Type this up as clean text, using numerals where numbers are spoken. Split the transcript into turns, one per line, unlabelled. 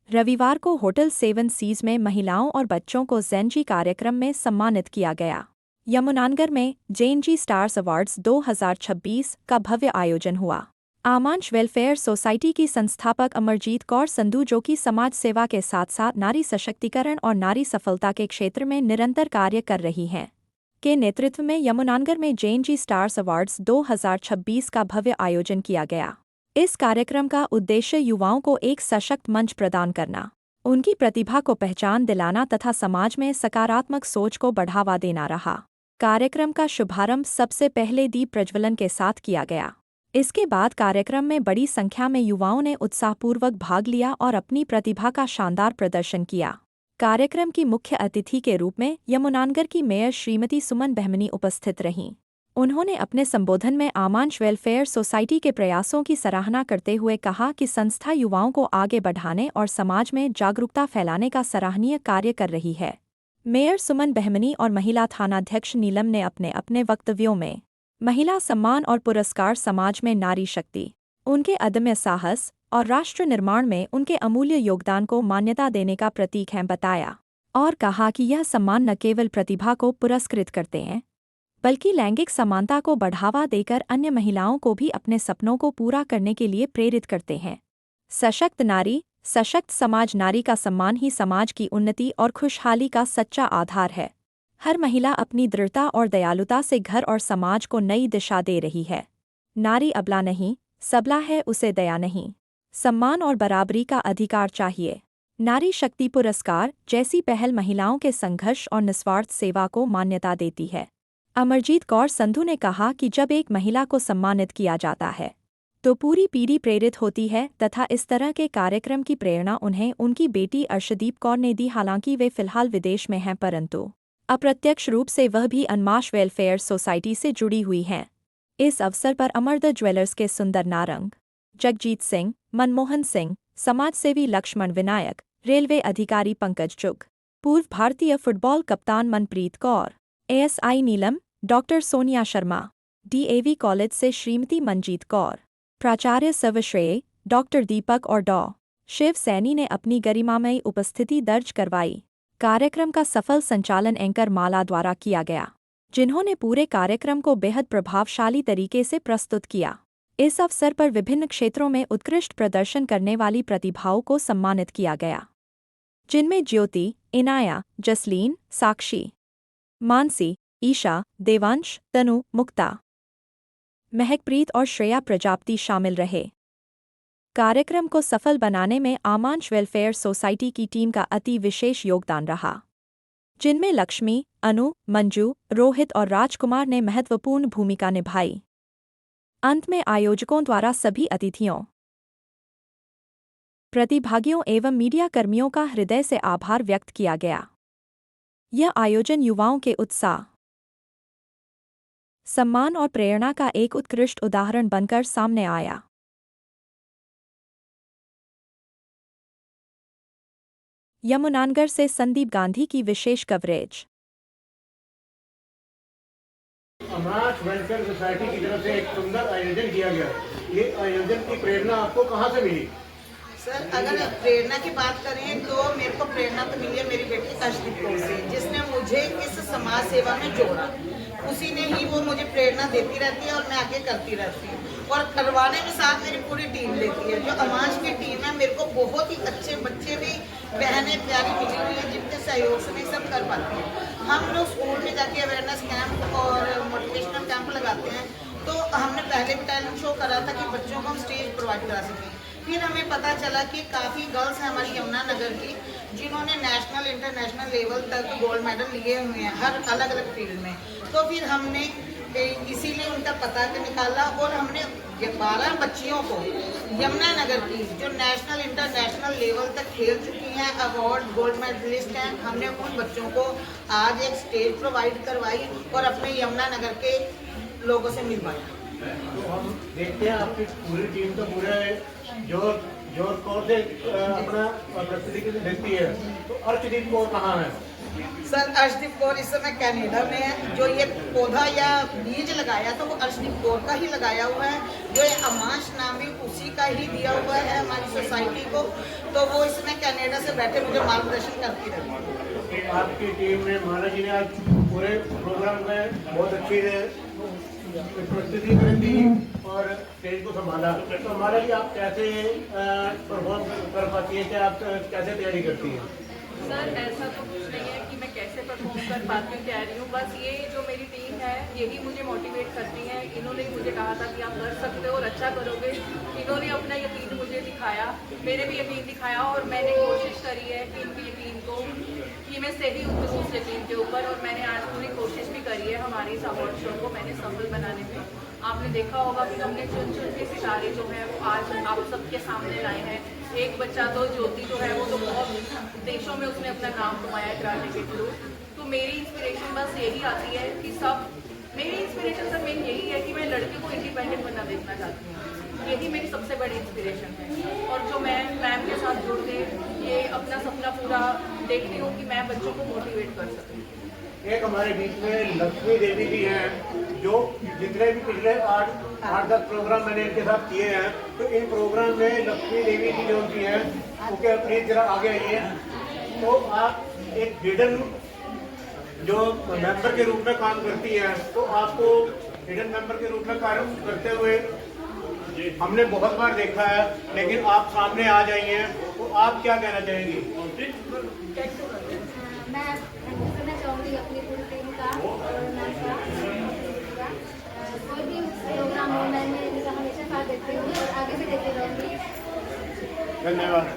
रविवार को hotel seven seize में महिलाओं और बच्चों को जेनजी कार्यक्रम में सम्मानित किया गया। यमुनानगर में जेएनजी स्टार्स अवार्ड्स 2026 का भव्य आयोजन हुआ। आमांश वेलफेयर सोसाइटी की संस्थापक अमरजीत कौर संधू, जो कि समाज सेवा के साथ साथ नारी सशक्तिकरण और नारी सफलता के क्षेत्र में निरंतर कार्य कर रही हैं, के नेतृत्व में यमुनानगर में जेएनजी स्टार्स अवार्ड्स 2026 का भव्य आयोजन किया गया। इस कार्यक्रम का उद्देश्य युवाओं को एक सशक्त मंच प्रदान करना, उनकी प्रतिभा को पहचान दिलाना तथा समाज में सकारात्मक सोच को बढ़ावा देना रहा। कार्यक्रम का शुभारंभ सबसे पहले दीप प्रज्वलन के साथ किया गया। इसके बाद कार्यक्रम में बड़ी संख्या में युवाओं ने उत्साहपूर्वक भाग लिया और अपनी प्रतिभा का शानदार प्रदर्शन किया। कार्यक्रम की मुख्य अतिथि के रूप में यमुनानगर की मेयर श्रीमती सुमन बहमनी उपस्थित रहीं। उन्होंने अपने संबोधन में आमांश वेलफेयर सोसाइटी के प्रयासों की सराहना करते हुए कहा कि संस्था युवाओं को आगे बढ़ाने और समाज में जागरूकता फैलाने का सराहनीय कार्य कर रही है। मेयर सुमन बहमनी और महिला थानाध्यक्ष नीलम ने अपने अपने वक्तव्यों में महिला सम्मान और पुरस्कार समाज में नारी शक्ति, उनके अदम्य साहस और राष्ट्र निर्माण में उनके अमूल्य योगदान को मान्यता देने का प्रतीक है बताया, और कहा कि यह सम्मान न केवल प्रतिभा को पुरस्कृत करते हैं, बल्कि लैंगिक समानता को बढ़ावा देकर अन्य महिलाओं को भी अपने सपनों को पूरा करने के लिए प्रेरित करते हैं। सशक्त नारी, सशक्त समाज, नारी का सम्मान ही समाज की उन्नति और खुशहाली का सच्चा आधार है। हर महिला अपनी दृढ़ता और दयालुता से घर और समाज को नई दिशा दे रही है। नारी अबला नहीं, सबला है, उसे दया नहीं, सम्मान और बराबरी का अधिकार चाहिए। नारी शक्ति पुरस्कार जैसी पहल महिलाओं के संघर्ष और निस्वार्थ सेवा को मान्यता देती है। अमरजीत कौर संधू ने कहा कि जब एक महिला को सम्मानित किया जाता है तो पूरी पीढ़ी प्रेरित होती है तथा इस तरह के कार्यक्रम की प्रेरणा उन्हें उनकी बेटी अर्शदीप कौर ने दी। हालांकि वे फिलहाल विदेश में हैं, परंतु अप्रत्यक्ष रूप से वह भी आमांश वेलफेयर सोसाइटी से जुड़ी हुई हैं। इस अवसर पर अमरद ज्वेलर्स के सुंदर नारंग, जगजीत सिंह, मनमोहन सिंह, समाजसेवी लक्ष्मण विनायक, रेलवे अधिकारी पंकज चुग, पूर्व भारतीय फुटबॉल कप्तान Manpreet Kaur, ASI Neelam, doctor Sonia Sharma, DAV college से श्रीमती मंजीत कौर, प्राचार्य सर्वश्रेय डॉक्टर दीपक और डॉ. शिव सैनी ने अपनी गरिमामयी उपस्थिति दर्ज करवाई। कार्यक्रम का सफल संचालन एंकर माला द्वारा किया गया, जिन्होंने पूरे कार्यक्रम को बेहद प्रभावशाली तरीके से प्रस्तुत किया। इस अवसर पर विभिन्न क्षेत्रों में उत्कृष्ट प्रदर्शन करने वाली प्रतिभाओं को सम्मानित किया गया, जिनमें ज्योति, इनाया, जसलीन, साक्षी, मानसी, ईशा, देवांश, तनु, मुक्ता, महकप्रीत और श्रेया प्रजापति शामिल रहे। कार्यक्रम को सफल बनाने में आमांश वेलफेयर सोसाइटी की टीम का अति विशेष योगदान रहा, जिनमें लक्ष्मी, अनु, मंजू, रोहित और राजकुमार ने महत्वपूर्ण भूमिका निभाई। अंत में आयोजकों द्वारा सभी अतिथियों, प्रतिभागियों एवं मीडिया कर्मियों का हृदय से आभार व्यक्त किया गया। यह आयोजन युवाओं के उत्साह, सम्मान और प्रेरणा का एक उत्कृष्ट उदाहरण बनकर सामने आया। यमुनानगर से संदीप गांधी की विशेष कवरेज।
आमांश वेलफेयर सोसाइटी की तरफ से एक सुंदर आयोजन किया गया। ये आयोजन की प्रेरणा आपको कहाँ से मिली?
सर, अगर प्रेरणा की बात करें तो मेरे को प्रेरणा तो मिली है मेरी बेटी अर्शदीप कौर से, जिसने मुझे इस समाज सेवा में जोड़ा। उसी ने ही वो मुझे प्रेरणा देती रहती है और मैं आगे करती रहती हूँ, और करवाने में साथ मेरी पूरी टीम लेती है। जो आमांश की टीम है, मेरे को बहुत ही अच्छे बच्चे भी, बहनें प्यारी मिली हुई है, जिनके सहयोग से मैं सब कर पाती हूँ। हम लोग स्कूल में जाके अवेयरनेस कैंप और मोटिवेशनल कैंप लगाते हैं, तो हमने पहले भी टैलेंट शो करा था कि बच्चों को हम स्टेज प्रोवाइड करा सकें। फिर हमें पता चला कि काफ़ी गर्ल्स हैं हमारी यमुनानगर की, जिन्होंने नेशनल इंटरनेशनल लेवल तक गोल्ड मेडल लिए हुए हैं हर अलग अलग फील्ड में। तो फिर हमने इसीलिए उनका पता निकाला और हमने 12 बच्चियों को यमुनानगर की जो नेशनल इंटरनेशनल लेवल तक खेल चुकी हैं, अवार्ड गोल्ड मेडलिस्ट हैं, हमने उन बच्चों को आज एक स्टेज प्रोवाइड करवाई और अपने यमुनानगर के लोगों से मिलवाया।
तो हम देखते हैं आपकी पूरी टीम तो पूरे जोर कौर से अपना प्रस्तुति देती है। तो अर्शदीप कौर कहाँ है?
सर, अर्शदीप कौर इस समय कनाडा में है। जो ये पौधा या बीज लगाया तो वो अर्शदीप कौर का ही लगाया हुआ है। जो ये आमांश नाम है उसी का ही दिया हुआ है हमारी सोसाइटी को। तो वो इसमें कनाडा कनाडा से बैठे मुझे मार्गदर्शन करती रहती है।
आपकी टीम में महाराज जी ने आज पूरे प्रोग्राम में बहुत अच्छी प्रस्तुति दी और स्टेज को संभाला। तो महाराज जी आप कैसे परफॉर्म कर पाती हैं, क्या आप कैसे तैयारी करती हैं?
सर ऐसा तो कुछ नहीं है कि मैं कैसे परफॉर्म कर पाती हूँ, तैयारी हूँ, बस ये जो मेरी टीम है यही मुझे मोटिवेट करती है। इन्होंने मुझे कहा था कि आप कर सकते हो और अच्छा करोगे। इन्होंने अपना यकीन मुझे दिखाया, मैंने भी यकीन दिखाया और मैंने कोशिश करी है कि इनकी यकीन को कि मैं सही उतरूँ उस यकीन के ऊपर, और मैंने आज पूरी कोशिश भी करी है हमारे इस अवार्ड शो को मैंने सफल बनाने में। आपने देखा होगा कि हमने चुन चुन के सितारे जो हैं वो आज आप सबके सामने लाए हैं। एक बच्चा तो ज्योति जो है वो तो बहुत देशों में उसने अपना नाम कमाया है कराटे के थ्रू। तो मेरी इंस्पिरेशन बस यही आती है कि मेरी इंस्पिरेशन सर मेन यही है कि मैं लड़के को इंडिपेंडेंट बनना देखना चाहती हूँ। यही मेरी सबसे बड़ी इंस्पिरेशन है, और जो मैं मैम के साथ जुड़ के ये अपना सपना पूरा देखती हूँ कि मैं बच्चों को मोटिवेट कर सकूँ।
एक हमारे बीच में लक्ष्मी देवी जी हैं, जो जितने भी पिछले 8-10 प्रोग्राम मैंने इनके साथ किए हैं, तो इन प्रोग्राम में लक्ष्मी देवी जी जो उनकी हैं उनके अपनी जरा आगे आइए। तो आप एक हिडन जो मेंबर के रूप में काम करती हैं, तो आपको हिडन मेंबर के रूप में काम करते हुए हमने बहुत बार देखा है, लेकिन आप सामने आ जाइए, तो आप क्या कहना चाहेंगी?
मैं करना चाहूँगी अपनी पूरी टीम का, और मैं कोई भी प्रोग्राम हो मैं इनका हमेशा साथ देती हूँ और आगे भी देती रहूँगी।
धन्यवाद।